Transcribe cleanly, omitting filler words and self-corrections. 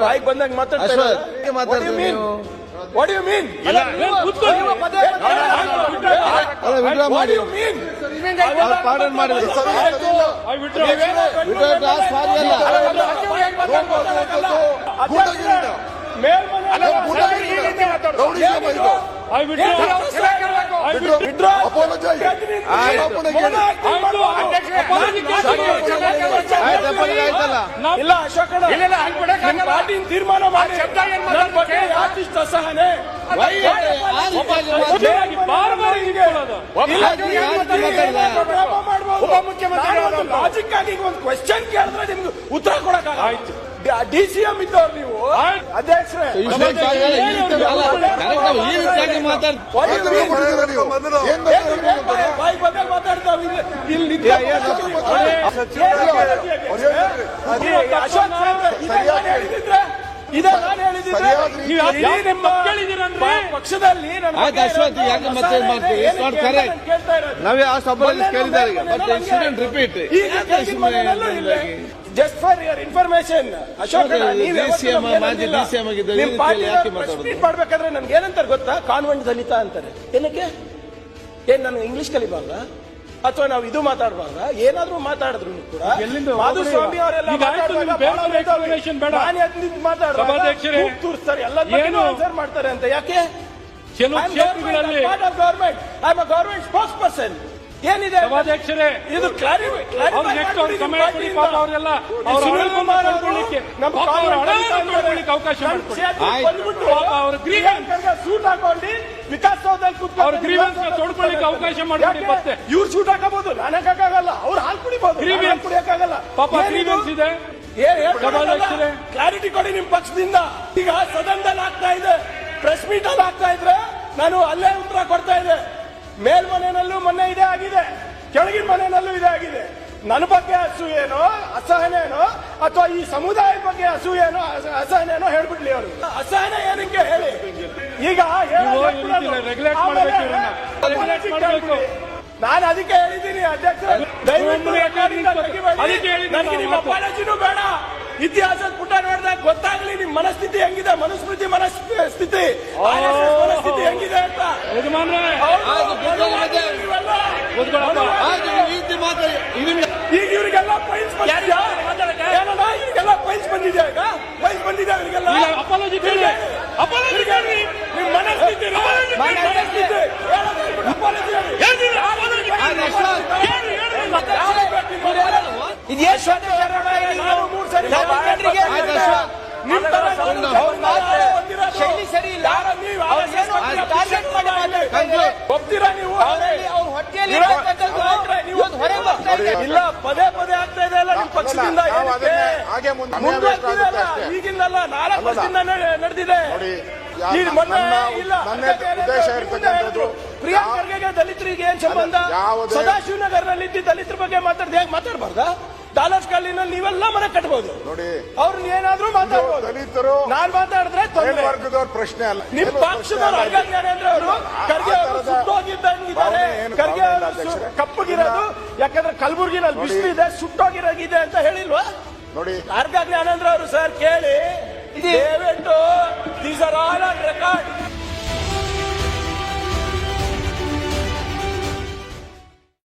ಬಾಯಿಗೆ ಬಂದಾಗ ಮಾತಾಡ್ತೀವಿ. What do you mean? Pardon ಮಾಡಿದ್ರು ಇಲ್ಲ ಅಶೋಕ್ ಪಾರ್ಟಿ ತೀರ್ಮಾನ ಮಾಡಿ ಯಾಕಿಷ್ಟು ಅಸಹನೆ ಲಾಜಿಕ್ ಆಗಿ ಒಂದು ಕ್ವೆಶ್ಚನ್ ಕೇಳಿದ್ರೆ ನಿಮ್ಗೆ ಉತ್ತರ ಕೊಡಕ್ಕಾಗ DCM ಇದ್ದವ್ರು ನೀವು ಅಧ್ಯಕ್ಷರೇ ಮಾತಾಡ್ತಾವ ಇಲ್ಲಿ ಇದೇ ನಾನು ಹೇಳಿದ್ರೆ ಪಕ್ಷದಲ್ಲಿ ನಾವೇ ಆ ಸಭೆಯಲ್ಲಿ ಕೇಳಿದ್ದಾರೆ repeat just for your information Ashok ಮಾಡ್ಬೇಕಾದ್ರೆ ನನ್ಗೆ ಏನಂತಾರೆ ಗೊತ್ತಾ, ಕಾನ್ವೆಂಟ್ ದಲಿತ ಅಂತಾರೆ. ಏನಕ್ಕೆ? ಏನ್ ನಾನು ಇಂಗ್ಲಿಷ್ ಕಲಿಬಾರ್ದ ಅಥವಾ ನಾವು ಇದು ಮಾತಾಡಬಾರ್ದ? ಏನಾದ್ರೂ ಮಾತಾಡಿದ್ರು ಕೂಡ ಮಾಧುಸ್ವಾಮಿ ಅವರೆಲ್ಲ ತೋರಿಸ್ತಾರೆ, ಎಲ್ಲ ಆನ್ಸರ್ ಮಾಡ್ತಾರೆ ಅಂತ. ಯಾಕೆ? Government I am a government spokes person. ಏನಿದೆ ಸಭಾಧ್ಯಕ್ಷರೇ, ಇದು ಅವಕಾಶ ಸೂಟ್ ಹಾಕೊಂಡು ವಿಕಾಸೌಧದಲ್ಲಿ ತೊಡ್ಕೊಳ್ಳಿಕ್ಕೆ ಅವಕಾಶ ಮಾಡಿ. ಇವ್ರು ಸೂಟ್ ಹಾಕಬಹುದು, ನಾನು ಹಾಕಕ್ಕಾಗಲ್ಲ. ಅವ್ರು ಹಾಲು ಕುಡಿಬಹುದು, ಕುಡಿಯಕ್ಕಾಗಲ್ಲ. ಪಾಪ ಗ್ರೀವೆನ್ಸ್ ಇದೆ. ಕ್ಲಾರಿಟಿ ಕೊಡಿ ನಿಮ್ ಪಕ್ಷದಿಂದ. ಈಗ ಸದನದಲ್ಲಿ ಆಗ್ತಾ ಇದೆ, ಪ್ರೆಸ್ ಮೀಟ್ ಅಲ್ಲಿ ಆಗ್ತಾ ಇದ್ರೆ ನಾನು ಅಲ್ಲೇ ಉತ್ತರ ಕೊಡ್ತಾ ಇದೆ. ಮೇಲ್ಮನೆಯಲ್ಲೂ ಮೊನ್ನೆ ಇದೇ ಆಗಿದೆ, ಕೆಳಗಿನ ಮನೆಯಲ್ಲೂ ಇದೇ ಆಗಿದೆ. ನನ್ನ ಬಗ್ಗೆ ಅಸೂಯೇನೋ ಅಸಹನೇನೋ ಅಥವಾ ಈ ಸಮುದಾಯದ ಬಗ್ಗೆ ಅಸೂಯೇನೋ ಅಸಹನೇನೋ ಹೇಳ್ಬಿಡ್ಲಿ ಅವರು. ಅಸಹನೆ ಏನಕ್ಕೆ ಹೇಳಿ. ಈಗ ನಾನು ಅದಕ್ಕೆ ಹೇಳಿದ್ದೀನಿ ಅಧ್ಯಕ್ಷ, ದಯವಿಟ್ಟು ನನಗೆ ನಿಮ್ಮ ಅಪಾಲಜಿನೂ ಬೇಡ. ಇತಿಹಾಸದ ಪುಟ ನೋಡಿದಾಗ ಗೊತ್ತಾಗ್ಲಿ ನಿಮ್ ಮನಸ್ಥಿತಿ ಹೆಂಗಿದೆ, ಮನುಸ್ಮೃತಿ ಮನಸ್ಥಿತಿ ಮನಸ್ಥಿತಿ ಹೆಂಗಿದೆ ಅಂತ. ಈಗ ಇವರಿಗೆಲ್ಲ ಫೈಲ್ಸ್ ಬಂದಿದ್ಯಾ? ಇವರಿಗೆಲ್ಲ ಫೈಲ್ಸ್ ಬಂದಿದೆ. ಈಗ ಫೈಲ್ಸ್ ಬಂದಿದೆ ಅವರಿಗೆಲ್ಲ. ನಿಮ್ ಮನಸ್ಥಿತಿ ಶೈಲಿ ಸರಿ ಇಲ್ಲ. ಒಪ್ತೀರಾ ನೀವು? ಇಲ್ಲ, ಪದೇ ಪದೇ ಆಗ್ತಾ ಇದೆ ಅಲ್ಲ ನಿಮ್ ಪಕ್ಷದಿಂದ. ಈಗಿಂದಲ್ಲ, 4 ವರ್ಷದಿಂದ ನಡೆದಿದೆ. ಪ್ರಿಯಾಂಕ್ ಖರ್ಗೆಗೆ ದಲಿತರಿಗೆ ಏನ್ ಸಂಬಂಧ? ಸದಾಶಿವನಗರ್ನಲ್ಲಿ ದಲಿತರ ಬಗ್ಗೆ ಮಾತಾಡ್ದೆ ಹೇಗೆ ಮಾತಾಡಬಾರ್ದ? ಡಾಲರ್ಸ್ ಕಾಲಿನಲ್ಲಿ ನೀವೆಲ್ಲ ಮನೆ ಕಟ್ಬಹುದು ನೋಡಿ. ಅವ್ರನ್ನ ಏನಾದ್ರೂ ಮಾತಾಡ್ಬೋದು. ದಲಿತರು ನಾನ್ ಮಾತಾಡಿದ್ರೆ ವರ್ಗದವ್ರ ಪ್ರಶ್ನೆ ಅಲ್ಲ. ನಿಮ್ ಪಕ್ಷದವ್ರು ಜ್ಞಾನೇಂದ್ರ ಅವರು ಖರ್ಗೆ ಅವರು ಸುಟ್ಟೋಗಿದ್ದಂಗಿದ್ದಾರೆ. ಖರ್ಗೆ ಅವರು ಕಪ್ಪಗಿರೋದು ಯಾಕಂದ್ರೆ ಕಲಬುರ್ಗಿನಲ್ಲಿ ಬಿಸಿಲು ಇದೆ, ಸುಟ್ಟೋಗಿರೋಗಿದೆ ಅಂತ ಹೇಳಿಲ್ವಾ ನೋಡಿ. ಖರ್ಗೆ ಜ್ಞಾನೇಂದ್ರ ಅವರು ಸರ್ ಕೇಳಿ, ದಯವಿಟ್ಟು these are all on record.